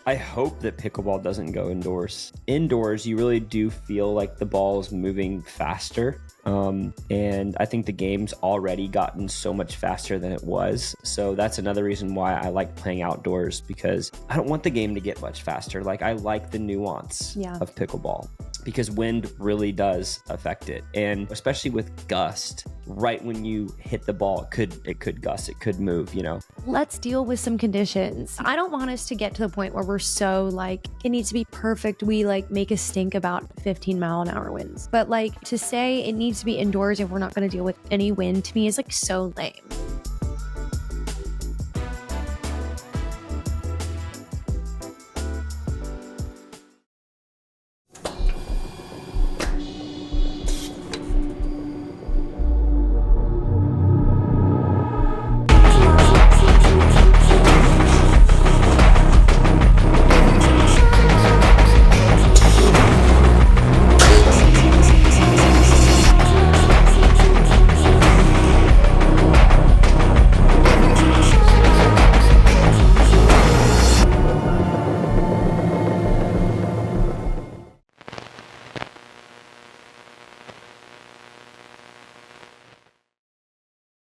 I hope that pickleball doesn't go indoors. Indoors, you really do feel like the ball is moving faster. And I think the game's already gotten so much faster than it was. So that's another reason why I like playing outdoors, because I don't want the game to get much faster. Like, I like the nuance of pickleball, because wind really does affect it. And especially with gust, right when you hit the ball, it could gust, it could move, you know. Let's deal with some conditions. I don't want us to get to the point where we're so like, it needs to be perfect. We like make a stink about 15-mile-an-hour winds. But like, to say it needs to be indoors if we're not going to deal with any wind, to me is like so lame.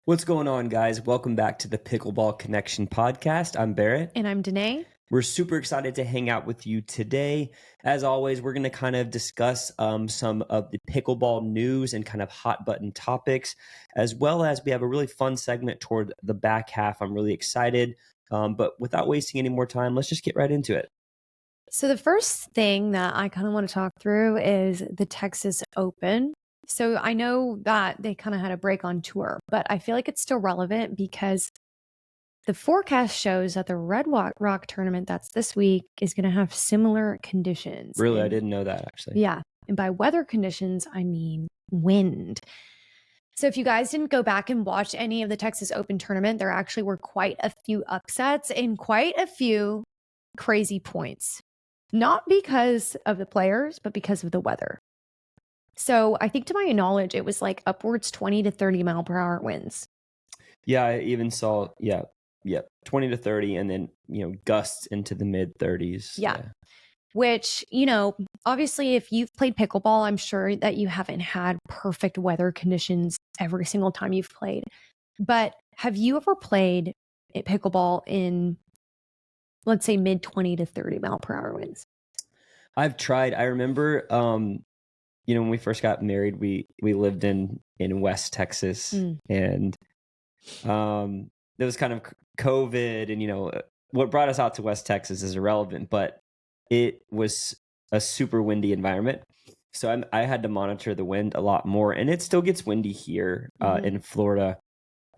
What's going on, guys? Welcome back to the Pickleball Connection podcast. I'm Barrett. And I'm Danea. We're super excited to hang out with you today. As always, we're going to kind of discuss some of the pickleball news and kind of hot button topics, as well as we have a really fun segment toward the back half. I'm really excited. But without wasting any more time, let's just get right into it. So the first thing that I kind of want to talk through is the Texas Open. So I know that they kind of had a break on tour, but I feel like it's still relevant because the forecast shows that the Red Rock tournament that's this week is going to have similar conditions. Really? I didn't know that, actually. Yeah. And by weather conditions, I mean wind. So if you guys didn't go back and watch any of the Texas Open tournament, there actually were quite a few upsets and quite a few crazy points. Not because of the players, but because of the weather. So I think, to my knowledge, it was like upwards 20 to 30 mile per hour winds. Yeah, I even saw, 20 to 30, and then, gusts into the mid 30s. Yeah. Which, obviously, if you've played pickleball, I'm sure that you haven't had perfect weather conditions every single time you've played. But have you ever played pickleball in, let's say, mid 20 to 30 mile per hour winds? I've tried. I remember, when we first got married, we lived in West Texas, and it was kind of COVID, and what brought us out to West Texas is irrelevant, but it was a super windy environment. So I had to monitor the wind a lot more, and it still gets windy here in Florida,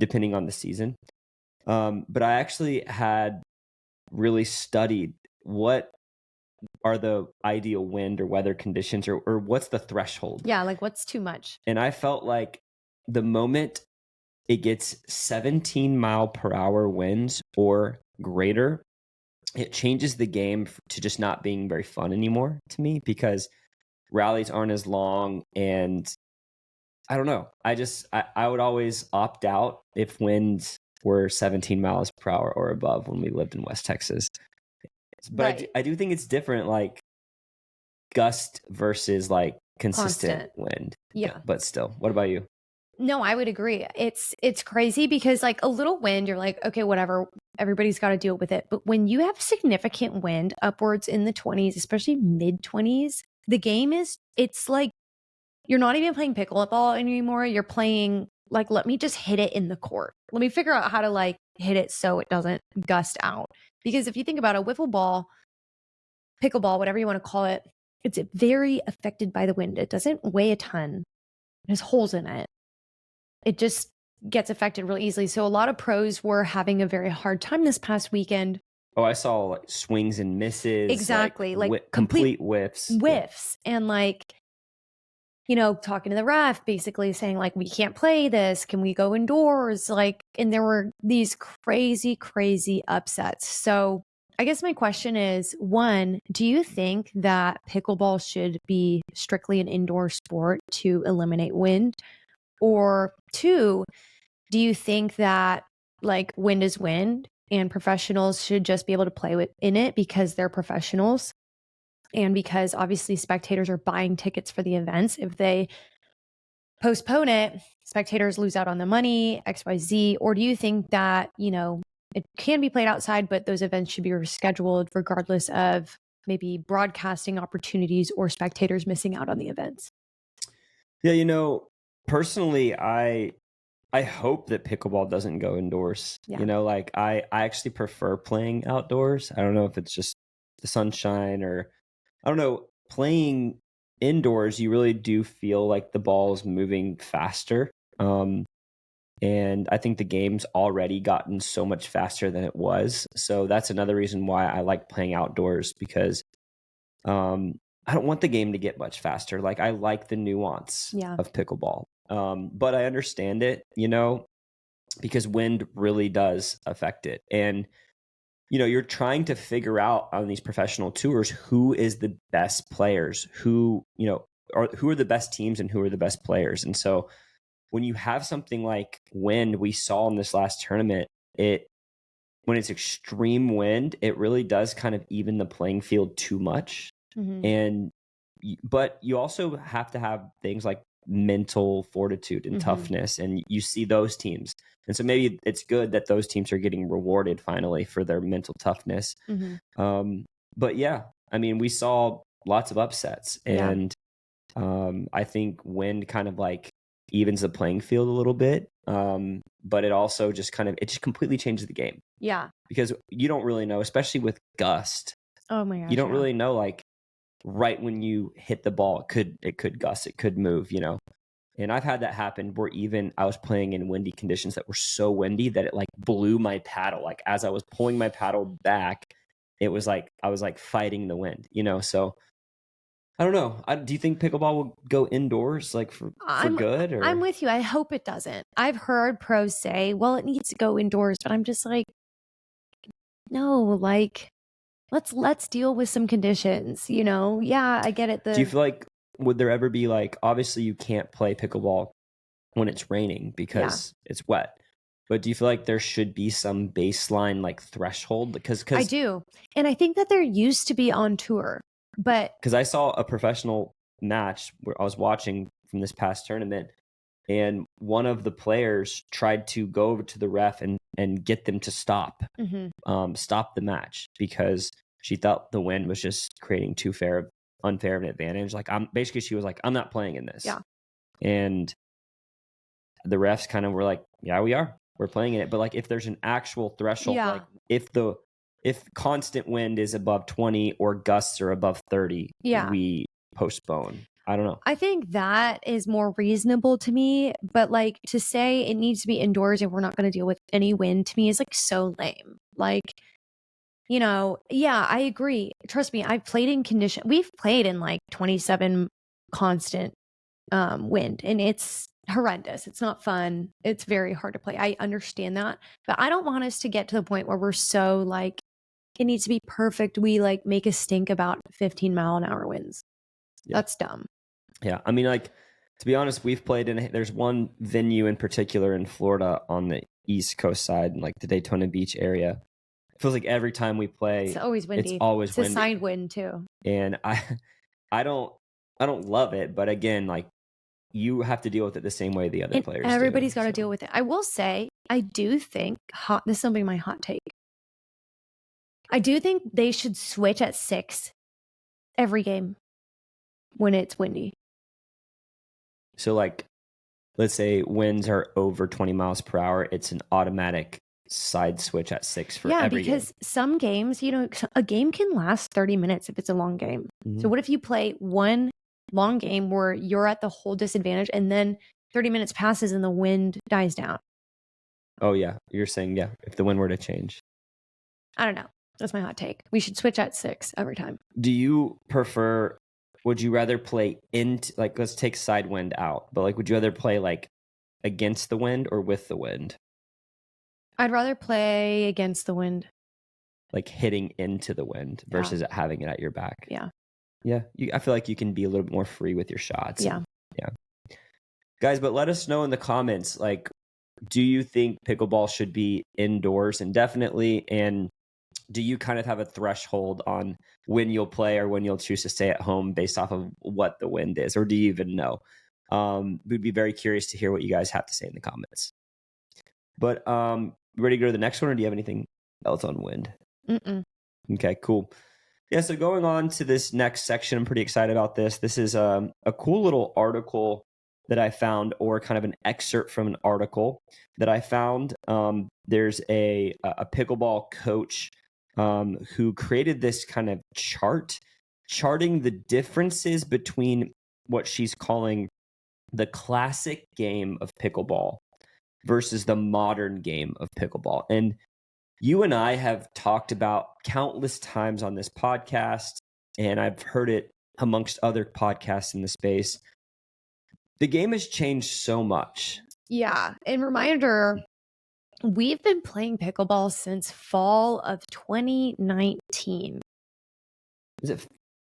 depending on the season. But I actually had really studied what are the ideal wind or weather conditions, or what's the threshold? Yeah, like what's too much? And I felt like the moment it gets 17 mile per hour winds or greater, it changes the game to just not being very fun anymore to me, because rallies aren't as long, and I don't know. I would always opt out if winds were 17 miles per hour or above when we lived in West Texas. But right. I do think it's different, like gust versus like consistent wind. Yeah. But still, what about you? No, I would agree. It's crazy because like a little wind, you're like, okay, whatever, everybody's got to deal with it. But when you have significant wind upwards in the 20s, especially mid 20s, the game it's like you're not even playing pickleball anymore. You're playing like, let me just hit it in the court. Let me figure out how to like hit it so it doesn't gust out. Because if you think about a wiffle ball, pickleball, whatever you want to call it, it's very affected by the wind. It doesn't weigh a ton. There's holes in it. It just gets affected real easily. So a lot of pros were having a very hard time this past weekend. Oh, I saw like swings and misses. Exactly. Like complete whiffs. Whiffs. Yeah. And like, talking to the ref, basically saying like, we can't play this. Can we go indoors? Like, and there were these crazy, crazy upsets. So I guess my question is, one, do you think that pickleball should be strictly an indoor sport to eliminate wind? Or two, do you think that like wind is wind and professionals should just be able to play in it because they're professionals. And because obviously spectators are buying tickets for the events. If they postpone it, spectators lose out on the money, XYZ. Or do you think that, it can be played outside, but those events should be rescheduled regardless of maybe broadcasting opportunities or spectators missing out on the events? Yeah, personally, I hope that pickleball doesn't go indoors. Yeah. I actually prefer playing outdoors. I don't know if it's just the sunshine or I don't know. Playing indoors, you really do feel like the ball is moving faster. And I think the game's already gotten so much faster than it was. So that's another reason why I like playing outdoors because I don't want the game to get much faster. Like I like the nuance of pickleball. But I understand it, because wind really does affect it. And you're trying to figure out on these professional tours who is the best players, who are the best teams and who are the best players. And so when you have something like wind we saw in this last tournament, when it's extreme wind, it really does kind of even the playing field too much. Mm-hmm. But you also have to have things like mental fortitude and toughness, and you see those teams. And so maybe it's good that those teams are getting rewarded finally for their mental toughness. But yeah, I mean, we saw lots of upsets, and I think wind kind of like evens the playing field a little bit. But it also just completely changes the game. Yeah. Because you don't really know, especially with gust. Oh my gosh. You don't really know, like right when you hit the ball, it could gust, it could move, And I've had that happen where even I was playing in windy conditions that were so windy that it like blew my paddle. Like as I was pulling my paddle back, it was like I was like fighting the wind, So I don't know. Do you think pickleball will go indoors like for good? Or? I'm with you. I hope it doesn't. I've heard pros say, well, it needs to go indoors, but I'm just like, no, like let's deal with some conditions, Yeah, I get it. Do you feel like would there ever be like obviously you can't play pickleball when it's raining because it's wet. But do you feel like there should be some baseline like threshold? Because I do. And I think that there used to be on tour. But because I saw a professional match where I was watching from this past tournament, and one of the players tried to go over to the ref and get them to stop the match because she thought the wind was just creating unfair of an advantage. Like she was like, I'm not playing in this. Yeah. And the refs kind of were like, yeah, we're playing in it. But like if there's an actual threshold, like if constant wind is above 20 or gusts are above 30, we postpone. I don't know. I think that is more reasonable to me. But like to say it needs to be indoors and we're not going to deal with any wind to me is like so lame. Like, I agree. Trust me, I've played in condition. We've played in like 27 constant wind and it's horrendous. It's not fun. It's very hard to play. I understand that. But I don't want us to get to the point where we're so like, it needs to be perfect. We like make a stink about 15-mile-an-hour winds. Yeah. That's dumb. Yeah. I mean, like, to be honest, we've played there's one venue in particular in Florida on the East Coast side, like the Daytona Beach area. It feels like every time we play, it's always windy. It's always windy. It's a side wind too. And I don't love it, but again, like you have to deal with it the same way the other players do. Everybody's got to deal with it. I will say, I do think this will be my hot take. I do think they should switch at 6 every game when it's windy. So like, let's say winds are over 20 miles per hour, it's an automatic side switch at 6 for every game. Yeah, because some games, a game can last 30 minutes if it's a long game. Mm-hmm. So what if you play one long game where you're at the whole disadvantage and then 30 minutes passes and the wind dies down? Oh yeah, you're saying if the wind were to change. I don't know. That's my hot take. We should switch at 6 every time. Do you would you rather play like let's take side wind out, but like would you rather play like against the wind or with the wind? I'd rather play against the wind. Like hitting into the wind versus having it at your back. Yeah. Yeah. I feel like you can be a little bit more free with your shots. Yeah. Yeah. Guys, but let us know in the comments, like, do you think pickleball should be indoors indefinitely? And do you kind of have a threshold on when you'll play or when you'll choose to stay at home based off of what the wind is? Or do you even know? We'd be very curious to hear what you guys have to say in the comments. But ready to go to the next one, or do you have anything else on wind? Mm-mm. Okay, cool. Yeah, so going on to this next section, I'm pretty excited about this. This is a cool little article that I found, or kind of an excerpt from an article that I found. There's a pickleball coach who created this kind of charting the differences between what she's calling the classic game of pickleball versus the modern game of pickleball. And you and I have talked about countless times on this podcast, and I've heard it amongst other podcasts in the space. The game has changed so much. Yeah. And reminder, we've been playing pickleball since fall of 2019. Is it?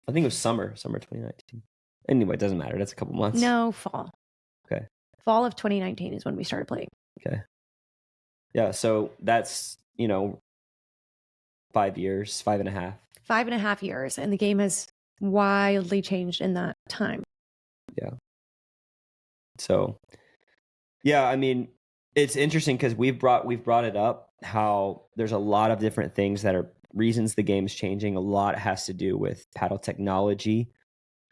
I think it was summer 2019. Anyway, it doesn't matter. That's a couple months. No, fall. Okay. Fall of 2019 is when we started playing. Okay. Yeah. So that's, 5 years, 5.5. 5.5 years. And the game has wildly changed in that time. Yeah. So, yeah, I mean, it's interesting because we've brought it up how there's a lot of different things that are reasons the game's changing. A lot has to do with paddle technology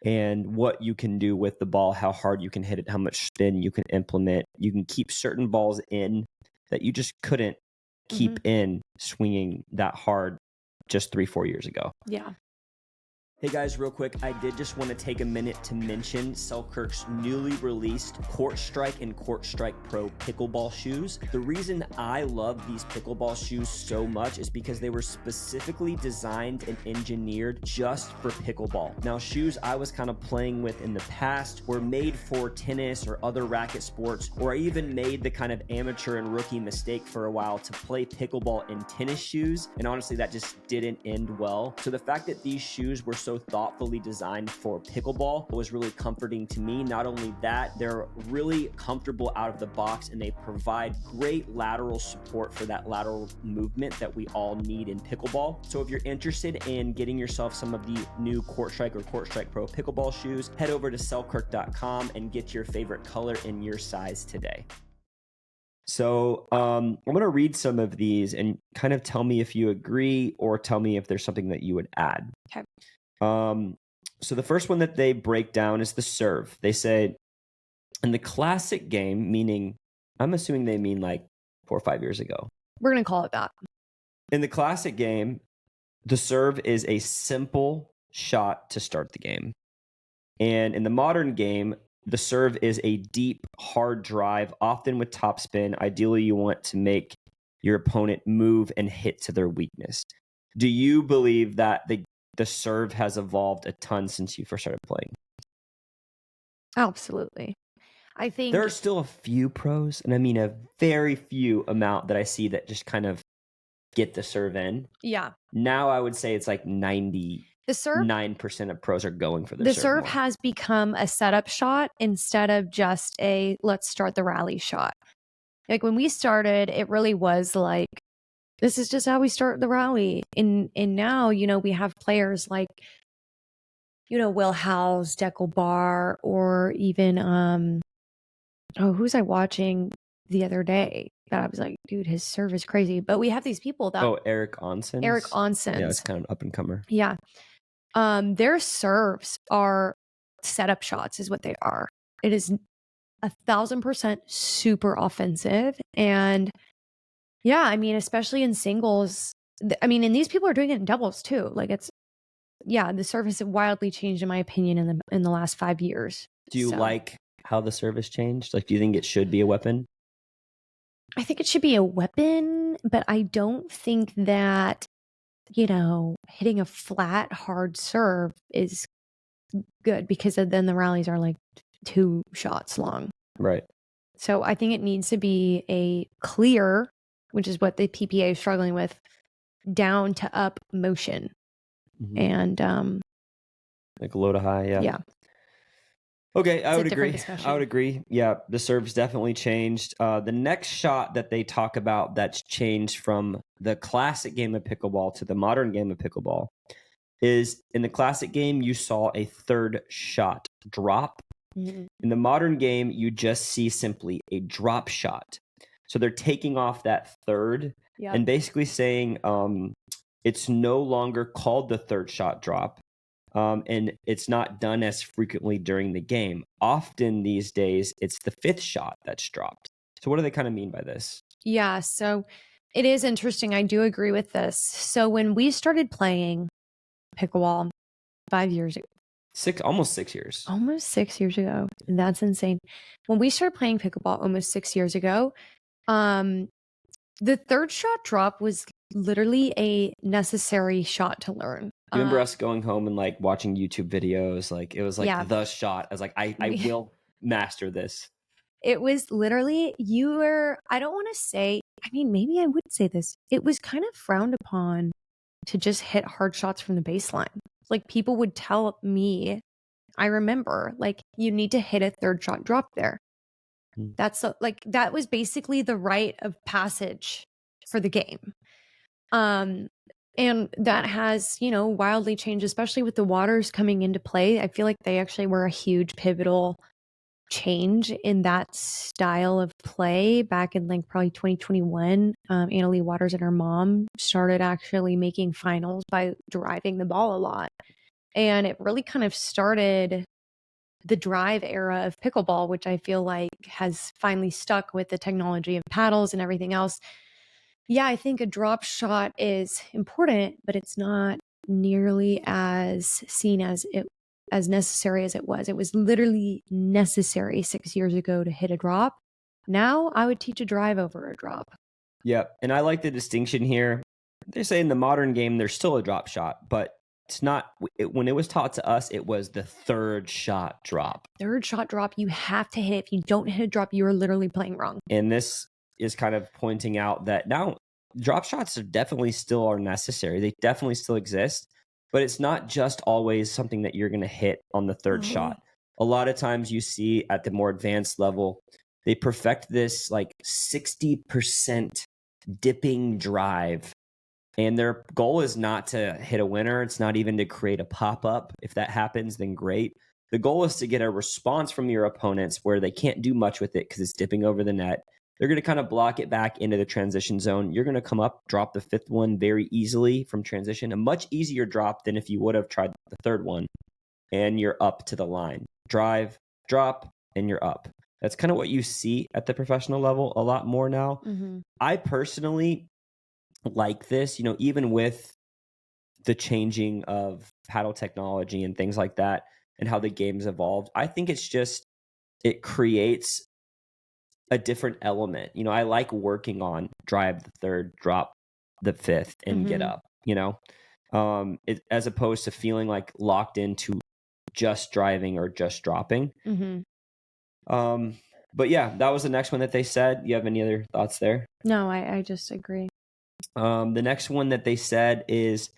and what you can do with the ball, how hard you can hit it, how much spin you can implement. You can keep certain balls in that you just couldn't keep in swinging that hard just 3-4 years ago. Yeah. Hey guys, real quick, I did just want to take a minute to mention Selkirk's newly released CourtStrike and CourtStrike Pro pickleball shoes. The reason I love these pickleball shoes so much is because they were specifically designed and engineered just for pickleball. Now, shoes I was kind of playing with in the past were made for tennis or other racket sports, or I even made the kind of amateur and rookie mistake for a while to play pickleball in tennis shoes, and honestly, that just didn't end well. So the fact that these shoes were so thoughtfully designed for pickleball was really comforting to me. Not only that, they're really comfortable out of the box, and they provide great lateral support for that lateral movement that we all need in pickleball. So if you're interested in getting yourself some of the new CourtStrike or CourtStrike Pro pickleball shoes, head over to selkirk.com and get your favorite color in your size today. So I'm going to read some of these and kind of tell me if you agree or tell me if there's something that you would add. Okay. So the first one that they break down is the serve. They say in the classic game, meaning I'm assuming they mean like 4 or 5 years ago. We're going to call it that. In the classic game, the serve is a simple shot to start the game. And in the modern game, the serve is a deep, hard drive, often with topspin. Ideally, you want to make your opponent move and hit to their weakness. Do you believe that the serve has evolved a ton since you first started playing? Absolutely. I think there are still a few pros, and I mean a very few amount that I see that just kind of get the serve in. Yeah. Now I would say it's like 99% of pros are going for the serve more. has become a setup shot instead of just a let's start the rally shot. Like when we started, it really was like, this is just how we start the rally. And now, we have players like, Will House, Deckel Bar, or even, who's I watching the other day that I was like, dude, his serve is crazy. But we have these people that... Eric Onsen. Yeah, it's kind of an up and comer. Yeah. Their serves are setup shots is what they are. It is 1,000% super offensive. And yeah, I mean, especially in singles, and these people are doing it in doubles too. Like the service has wildly changed in my opinion in the last 5 years. Do you like how the service changed? Like, do you think it should be a weapon? I think it should be a weapon, but I don't think that, hitting a flat, hard serve is good because then the rallies are like 2 shots long. Right. So I think it needs to be a clear, which is what the PPA is struggling with, down to up motion. And like low to high. Yeah. Okay, I It's a would different agree. discussion. I would agree. Yeah, the serve's definitely changed. The next shot that they talk about that's changed from the classic game of pickleball to the modern game of pickleball is in the classic game, you saw a third shot drop. Mhm. In the modern game, you just see simply a drop shot. So they're taking off that third Yep. and basically saying it's no longer called the third shot drop. And it's not done as frequently during the game. Often these days, it's the fifth shot that's dropped. So what do they kind of mean by this? Yeah, so it is interesting. I do agree with this. So when we started playing pickleball 5 years ago, Almost 6 years. almost 6 years ago, that's insane. When we started playing pickleball almost 6 years ago, the third shot drop was literally a necessary shot to learn. Do you remember us going home and like watching YouTube videos? Like it was like Yeah. the shot. I was like, I will master this. It was literally, I don't want to say, I mean, maybe I would say this. It was kind of frowned upon to just hit hard shots from the baseline. Like people would tell me, I remember, like, you need to hit a third shot drop there. That was basically the rite of passage for the game. And that has, wildly changed, especially with the waters coming into play. I feel like they actually were a huge pivotal change in that style of play back in like probably 2021. Annalie Waters and her mom started actually making finals by driving the ball a lot. And it really kind of started the drive era of pickleball, which I feel like has finally stuck with the technology of paddles and everything else. Yeah, I think a drop shot is important, but it's not nearly as seen as necessary as it was. It was literally necessary 6 years ago to hit a drop. Now I would teach a drive over a drop. Yep. And I like the distinction here. They say in the modern game, there's still a drop shot, but it's not, when it was taught to us, it was the third shot drop. Third shot drop, you have to hit it. If you don't hit a drop, you are literally playing wrong. And this is kind of pointing out that now drop shots definitely still are necessary. They definitely still exist, but it's not just always something that you're going to hit on the third shot. A lot of times you see at the more advanced level, they perfect this like 60% dipping drive. And their goal is not to hit a winner. It's not even to create a pop-up. If that happens, then great. The goal is to get a response from your opponents where they can't do much with it because it's dipping over the net. They're going to kind of block it back into the transition zone. You're going to come up, drop the fifth one very easily from transition. A much easier drop than if you would have tried the third one. And you're up to the line. Drive, drop, and you're up. That's kind of what you see at the professional level a lot more now. Mm-hmm. I personally like this, even with the changing of paddle technology and things like that and how the game's evolved. I think it creates a different element. I like working on drive the third, drop the fifth, and get up, as opposed to feeling like locked into just driving or just dropping. Mm-hmm. But yeah, that was the next one that they said. You have any other thoughts there? No, I just agree. The next one that they said is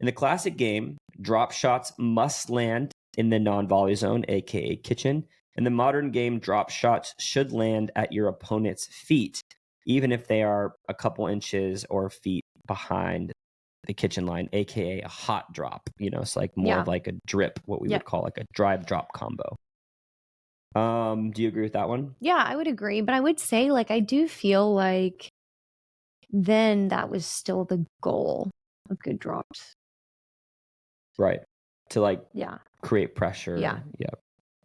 in the classic game, drop shots must land in the non-volley zone, aka kitchen. In the modern game, drop shots should land at your opponent's feet, even if they are a couple inches or feet behind the kitchen line, aka a hot drop. It's like more of like a drip, what we would call like a drive drop combo. Do you agree with that one? Yeah, I would agree. But I would say, like, I do feel like then that was still the goal of good drops. Right. To like Yeah. create pressure. Yeah. Yeah.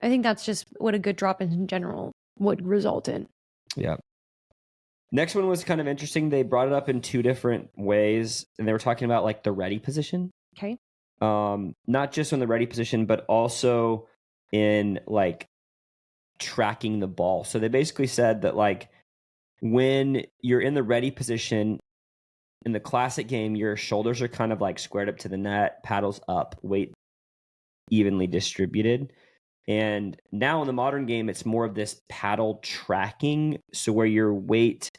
I think that's just what a good drop in general would result in. Yeah. Next one was kind of interesting. They brought it up in two different ways, and they were talking about like the ready position. Okay. Not just on the ready position, but also in like tracking the ball. So they basically said that like when you're in the ready position in the classic game, your shoulders are kind of like squared up to the net, paddles up, weight evenly distributed. And now in the modern game, it's more of this paddle tracking. So where your weight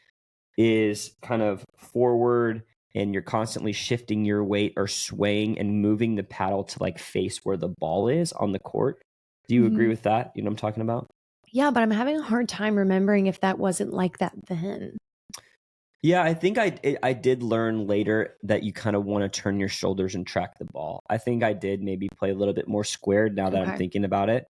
is kind of forward and you're constantly shifting your weight or swaying and moving the paddle to like face where the ball is on the court. Do you agree with that? You know what I'm talking about? Yeah, but I'm having a hard time remembering if that wasn't like that then. Yeah, I think I did learn later that you kind of want to turn your shoulders and track the ball. I think I did maybe play a little bit more squared now that I'm thinking about it.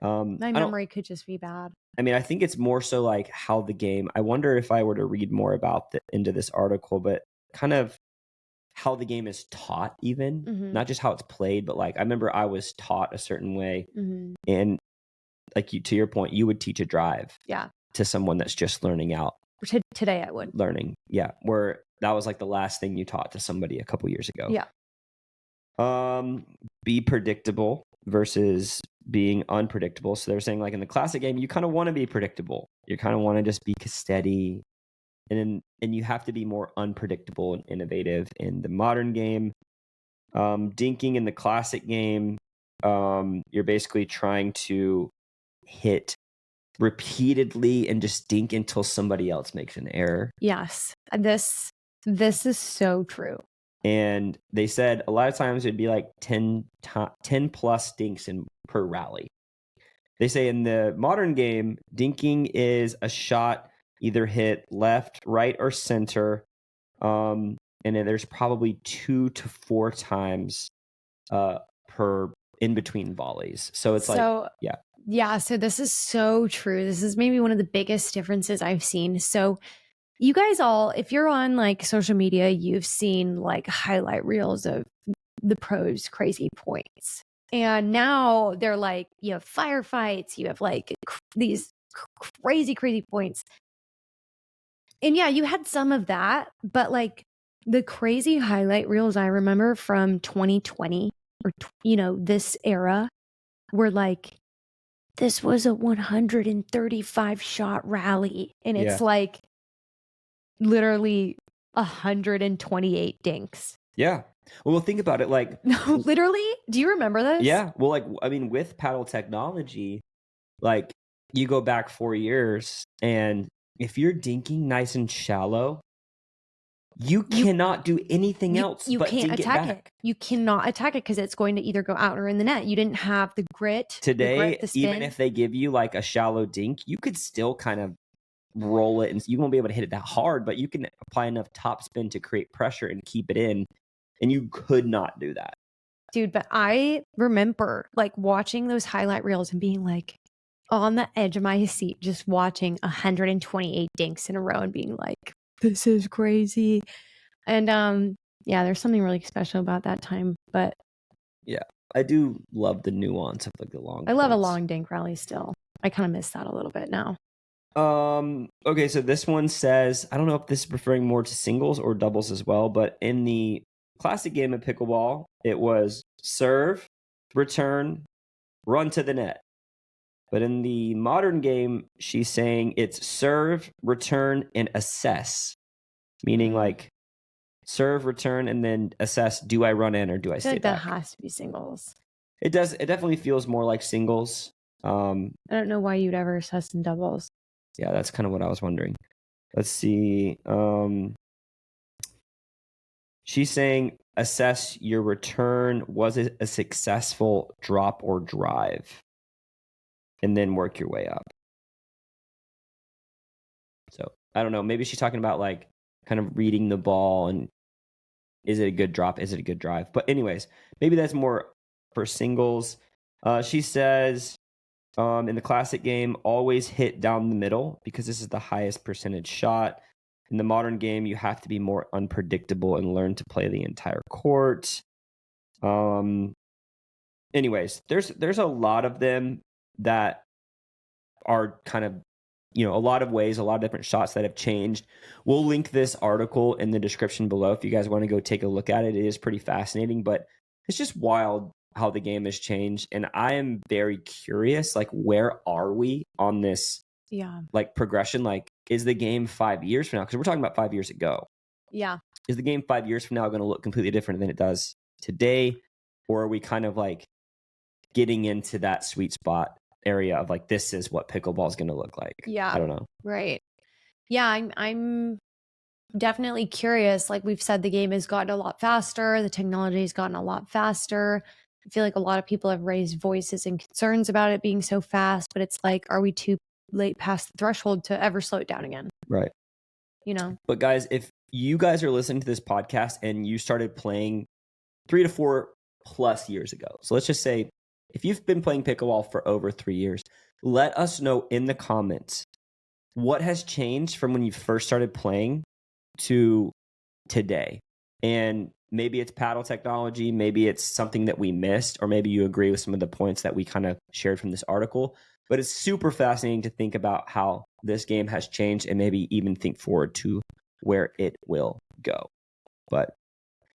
My memory could just be bad. I mean, I think it's more so like how the game, I wonder if I were to read more about into this article, but kind of how the game is taught even, not just how it's played, but like I remember I was taught a certain way, and like to your point, you would teach a drive to someone that's just learning out. Today I would. Learning, where that was like the last thing you taught to somebody a couple years ago. Be predictable versus being unpredictable. So they're saying like in the classic game, you kind of want to be predictable. You kind of want to just be steady, and you have to be more unpredictable and innovative in the modern game. Dinking in the classic game, you're basically trying to hit repeatedly and just dink until somebody else makes an error. Yes. This is so true. And they said a lot of times it'd be like 10 plus dinks per rally. They say in the modern game, dinking is a shot either hit left, right, or center. And then there's probably 2 to 4 times per in between volleys. So it's Yeah, so this is so true. This is maybe one of the biggest differences I've seen. So you guys all, if you're on like social media, you've seen like highlight reels of the pros' crazy points. And now they're like, you have firefights, you have like these crazy points. And yeah, you had some of that, but like the crazy highlight reels I remember from 2020 or, this era were like, this was a 135 shot rally. And it's like literally 128 dinks. Yeah. Well, think about it. Like, no, literally. Do you remember this? Yeah. Well, like, I mean, with paddle technology, like you go back 4 years, and if you're dinking nice and shallow, you cannot do anything else. You can't attack it. You cannot attack it because it's going to either go out or in the net. You didn't have the grit today. The spin. Even if they give you like a shallow dink, you could still kind of roll it, and you won't be able to hit it that hard, but you can apply enough top spin to create pressure and keep it in. And you could not do that. Dude, but I remember like watching those highlight reels and being like on the edge of my seat, just watching 128 dinks in a row and being like, this is crazy. And there's something really special about that time. But yeah, I do love the nuance of like the long. I love a long dink rally still. I kind of miss that a little bit now. Okay, so this one says, I don't know if this is referring more to singles or doubles as well, but in the classic game of pickleball, it was serve, return, run to the net. But in the modern game, she's saying it's serve, return, and assess. Meaning like serve, return, and then assess, do I run in or do I stay back? That has to be singles. It does. It definitely feels more like singles. I don't know why you'd ever assess in doubles. Yeah, that's kind of what I was wondering. Let's see. She's saying assess your return. Was it a successful drop or drive? And then work your way up. So I don't know. Maybe she's talking about like kind of reading the ball and is it a good drop? Is it a good drive? But anyways, maybe that's more for singles. She says in the classic game, always hit down the middle because this is the highest percentage shot. In the modern game, you have to be more unpredictable and learn to play the entire court. Anyways, there's a lot of them that are kind of, a lot of ways, a lot of different shots that have changed. We'll link this article in the description below if you guys want to go take a look at it. It is pretty fascinating, but it's just wild how the game has changed. And I am very curious, like, where are we on this like progression? Like, is the game 5 years from now? Because we're talking about 5 years ago. Yeah. Is the game 5 years from now going to look completely different than it does today? Or are we kind of like getting into that sweet spot area of like, this is what pickleball is going to look like? Yeah. I don't know. Right. Yeah. I'm definitely curious. Like we've said, the game has gotten a lot faster. The technology has gotten a lot faster. I feel like a lot of people have raised voices and concerns about it being so fast, but it's like, are we too late past the threshold to ever slow it down again? Right. You know? But guys, if you guys are listening to this podcast and you started playing 3 to 4 plus years ago, so let's just say if you've been playing pickleball for over 3 years, let us know in the comments what has changed from when you first started playing to today. And maybe it's paddle technology, maybe it's something that we missed, or maybe you agree with some of the points that we kind of shared from this article. But it's super fascinating to think about how this game has changed and maybe even think forward to where it will go. But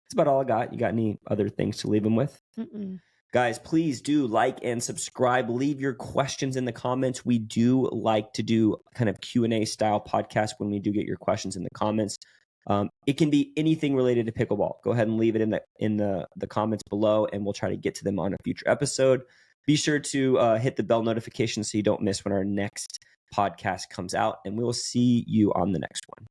that's about all I got. You got any other things to leave them with? Mm-mm. Guys, please do like and subscribe. Leave your questions in the comments. We do like to do kind of Q&A style podcast when we do get your questions in the comments. It can be anything related to pickleball. Go ahead and leave it in the comments below, and we'll try to get to them on a future episode. Be sure to hit the bell notification so you don't miss when our next podcast comes out, and we will see you on the next one.